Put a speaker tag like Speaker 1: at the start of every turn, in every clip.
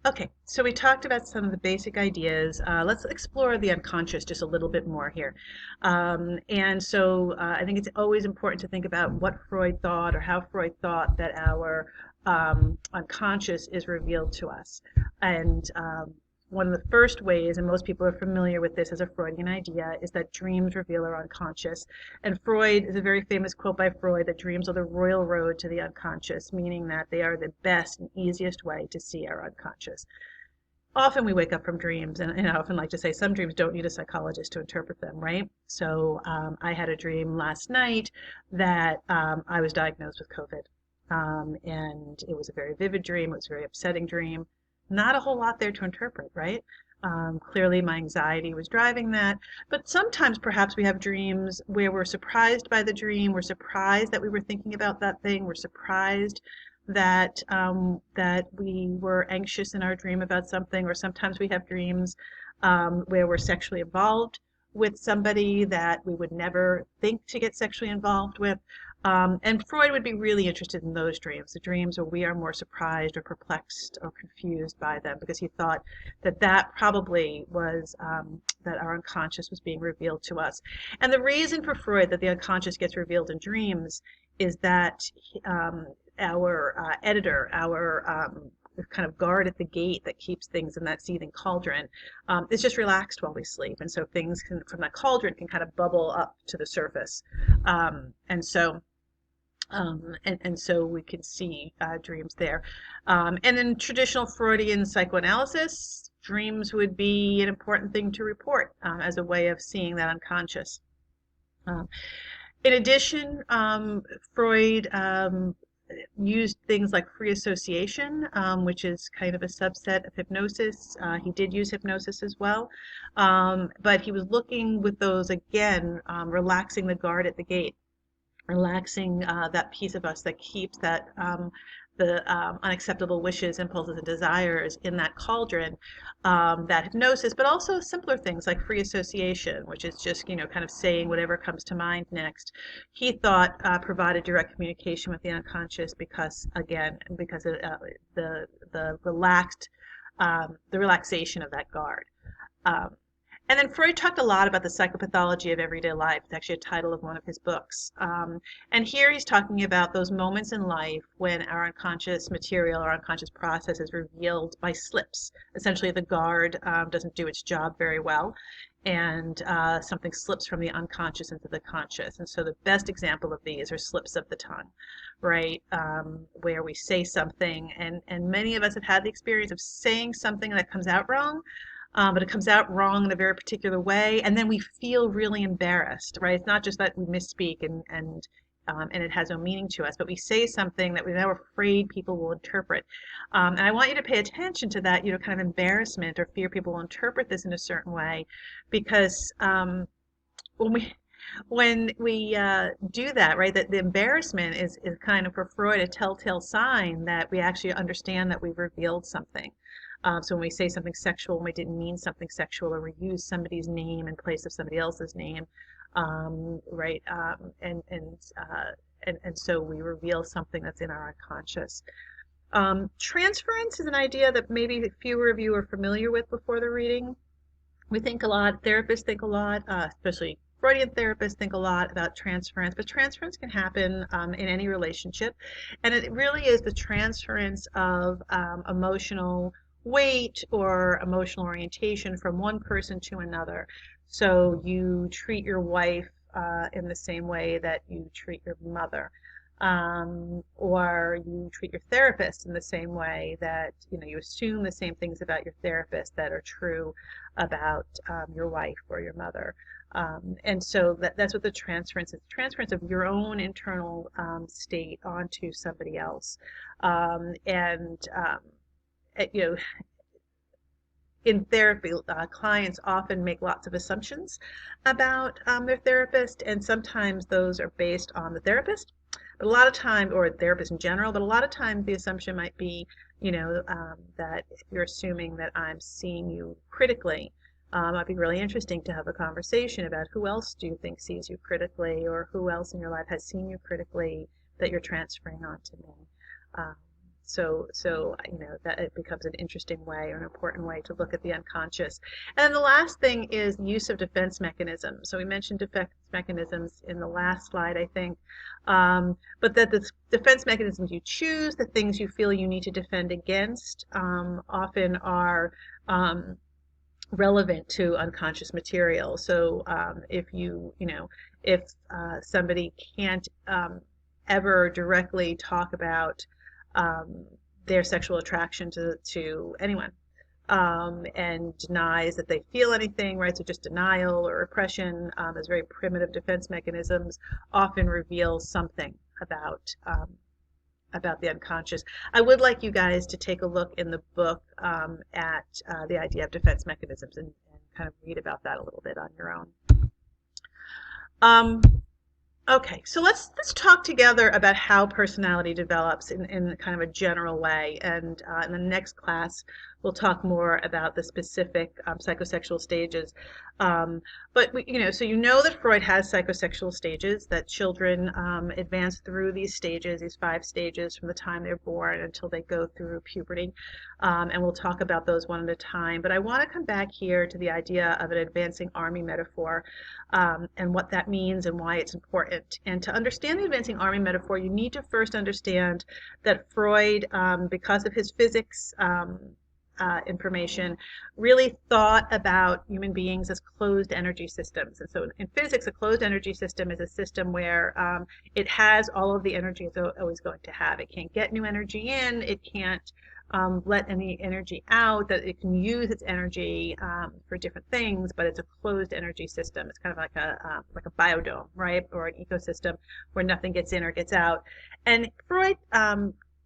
Speaker 1: Okay, so we talked about some of the basic ideas. Let's explore the unconscious just a little bit more here. I think it's always important to think about what Freud thought or how Freud thought that our unconscious is revealed to us. And one of the first ways, and most people are familiar with this as a Freudian idea, is that dreams reveal our unconscious. And Freud is a very famous quote by Freud that dreams are the royal road to the unconscious, meaning that they are the best and easiest way to see our unconscious. Often we wake up from dreams, and I often like to say some dreams don't need a psychologist to interpret them, right? So I had a dream last night that I was diagnosed with COVID. And it was a very vivid dream, it was a very upsetting dream. Not a whole lot there to interpret, right? Clearly, my anxiety was driving that. But sometimes perhaps we have dreams where we're surprised by the dream, we're surprised that we were thinking about that thing, we're surprised that we were anxious in our dream about something, or sometimes we have dreams where we're sexually involved with somebody that we would never think to get sexually involved with. And Freud would be really interested in those dreams, the dreams where we are more surprised or perplexed or confused by them, because he thought that that probably was that our unconscious was being revealed to us. And the reason for Freud that the unconscious gets revealed in dreams is that our editor, our kind of guard at the gate that keeps things in that seething cauldron, is just relaxed while we sleep. And so things from that cauldron can kind of bubble up to the surface. And so we can see dreams there. And in traditional Freudian psychoanalysis, dreams would be an important thing to report as a way of seeing that unconscious. In addition, Freud used things like free association, which is kind of a subset of hypnosis. He did use hypnosis as well, but he was looking with those again, relaxing the guard at the gate, relaxing that piece of us that keeps the unacceptable wishes, impulses, and desires in that cauldron, that hypnosis, but also simpler things like free association, which is just, kind of saying whatever comes to mind next. He thought provided direct communication with the unconscious because, again, because of the relaxation of that guard. Um, and then Freud talked a lot about the psychopathology of everyday life. It's actually a title of one of his books. And here he's talking about those moments in life when our unconscious material, our unconscious process is revealed by slips. Essentially, the guard doesn't do its job very well, and something slips from the unconscious into the conscious. And so the best example of these are slips of the tongue, right? Where we say something, and many of us have had the experience of saying something that comes out wrong, but it comes out wrong in a very particular way, and then we feel really embarrassed, right? It's not just that we misspeak and it has no meaning to us, but we say something that we're now afraid people will interpret. And I want you to pay attention to that, kind of embarrassment or fear people will interpret this in a certain way, because when we do that, right, that the embarrassment is kind of for Freud a telltale sign that we actually understand that we've revealed something. So when we say something sexual when we didn't mean something sexual, or we use somebody's name in place of somebody else's name, right? And so we reveal something that's in our unconscious. Transference is an idea that maybe fewer of you are familiar with before the reading. We think a lot, therapists think a lot, especially Freudian therapists think a lot about transference, but transference can happen in any relationship, and it really is the transference of emotional weight or emotional orientation from one person to another. So you treat your wife in the same way that you treat your mother, or you treat your therapist in the same way that you assume the same things about your therapist that are true about your wife or your mother. And so that's what the transference is, transference of your own internal state onto somebody else. You know, in therapy, clients often make lots of assumptions about their therapist, and sometimes those are based on the therapist, but a lot of times, or therapists in general, but a lot of times the assumption might be, that if you're assuming that I'm seeing you critically, it might be really interesting to have a conversation about who else do you think sees you critically, or who else in your life has seen you critically that you're transferring onto me. So that it becomes an interesting way or an important way to look at the unconscious. And then the last thing is use of defense mechanisms. So we mentioned defense mechanisms in the last slide, I think, but that the defense mechanisms you choose, the things you feel you need to defend against, often are relevant to unconscious material. So if somebody can't ever directly talk about their sexual attraction to anyone, and denies that they feel anything, right? So just denial or repression, as very primitive defense mechanisms, often reveal something about the unconscious. I would like you guys to take a look in the book at the idea of defense mechanisms and kind of read about that a little bit on your own. Okay, so let's talk together about how personality develops in kind of a general way, and in the next class we'll talk more about the specific psychosexual stages. But so that Freud has psychosexual stages, that children advance through these stages, these 5 stages, from the time they're born until they go through puberty, and we'll talk about those one at a time. But I want to come back here to the idea of an advancing army metaphor, and what that means and why it's important. And to understand the advancing army metaphor, you need to first understand that Freud, because of his physics information, really thought about human beings as closed energy systems. And so in physics, a closed energy system is a system where it has all of the energy it's always going to have. It can't get new energy in, it can't let any energy out, that it can use its energy for different things, but it's a closed energy system. It's kind of like a biodome, right, or an ecosystem where nothing gets in or gets out. And Freud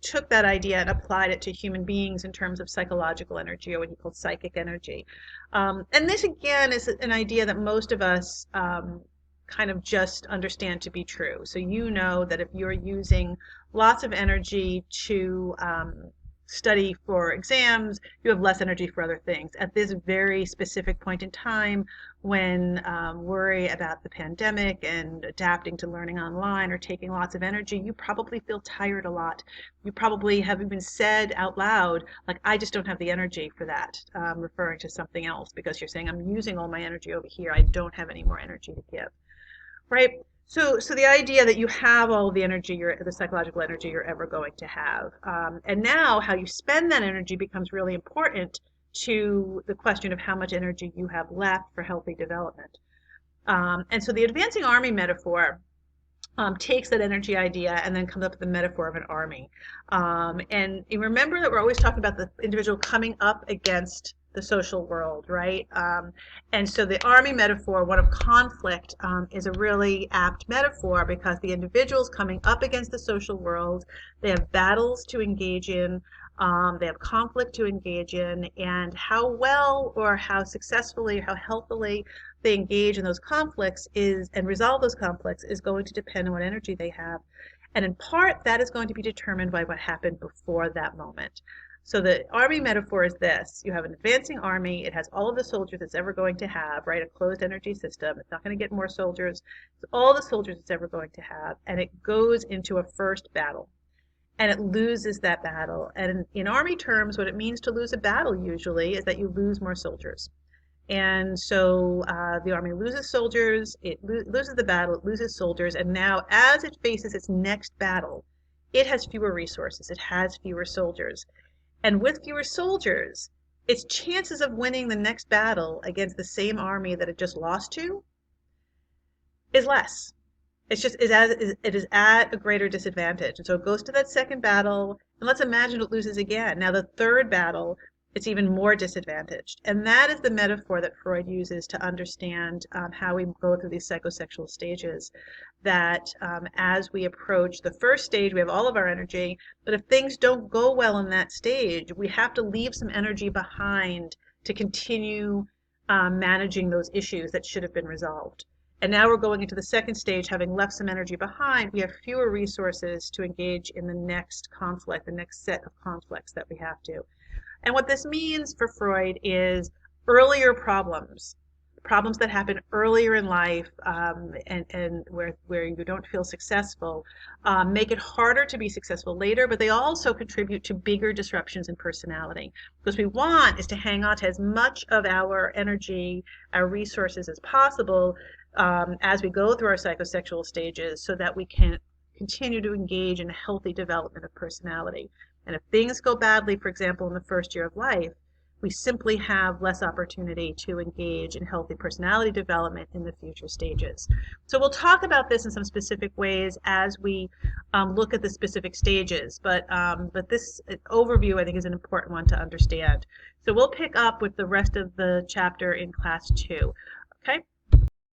Speaker 1: took that idea and applied it to human beings in terms of psychological energy, or what he called psychic energy. And this, again, is an idea that most of us kind of just understand to be true. So you know that if you're using lots of energy to study for exams, you have less energy for other things. At this very specific point in time, when worry about the pandemic and adapting to learning online are taking lots of energy, you probably feel tired a lot. You probably have even said out loud, like, I just don't have the energy for that, referring to something else, because you're saying, I'm using all my energy over here, I don't have any more energy to give, right? So the idea that you have all the energy, the psychological energy you're ever going to have, and now how you spend that energy becomes really important to the question of how much energy you have left for healthy development. And so the advancing army metaphor takes that energy idea and then comes up with the metaphor of an army. And you remember that we're always talking about the individual coming up against the social world, right? And so the army metaphor, one of conflict, is a really apt metaphor, because the individual's coming up against the social world, they have battles to engage in, they have conflict to engage in, and how well or how successfully, how healthily they engage in those conflicts and resolve those conflicts is going to depend on what energy they have. And in part, that is going to be determined by what happened before that moment. So the army metaphor is this: you have an advancing army, it has all of the soldiers it's ever going to have, right? A closed energy system, it's not going to get more soldiers, it's all the soldiers it's ever going to have, and it goes into a first battle. And it loses that battle. And in army terms, what it means to lose a battle usually is that you lose more soldiers. And so the army loses soldiers, it loses the battle, it loses soldiers, and now as it faces its next battle, it has fewer resources, it has fewer soldiers. And with fewer soldiers, its chances of winning the next battle against the same army that it just lost to is less. It is at a greater disadvantage. And so it goes to that second battle, and let's imagine it loses again. Now the third battle, it's even more disadvantaged. And that is the metaphor that Freud uses to understand how we go through these psychosexual stages. That as we approach the first stage, we have all of our energy, but if things don't go well in that stage, we have to leave some energy behind to continue managing those issues that should have been resolved. And now we're going into the second stage, having left some energy behind, we have fewer resources to engage in the next conflict, the next set of conflicts that we have to. And what this means for Freud is earlier problems problems that happen earlier in life, and where you don't feel successful, make it harder to be successful later, but they also contribute to bigger disruptions in personality. Because we want is to hang on to as much of our energy, our resources as possible, as we go through our psychosexual stages, so that we can continue to engage in a healthy development of personality. And if things go badly, for example, in the first year of life, we simply have less opportunity to engage in healthy personality development in the future stages. So we'll talk about this in some specific ways as we look at the specific stages, but this overview, I think, is an important one to understand. So we'll pick up with the rest of the chapter in class 2. Okay?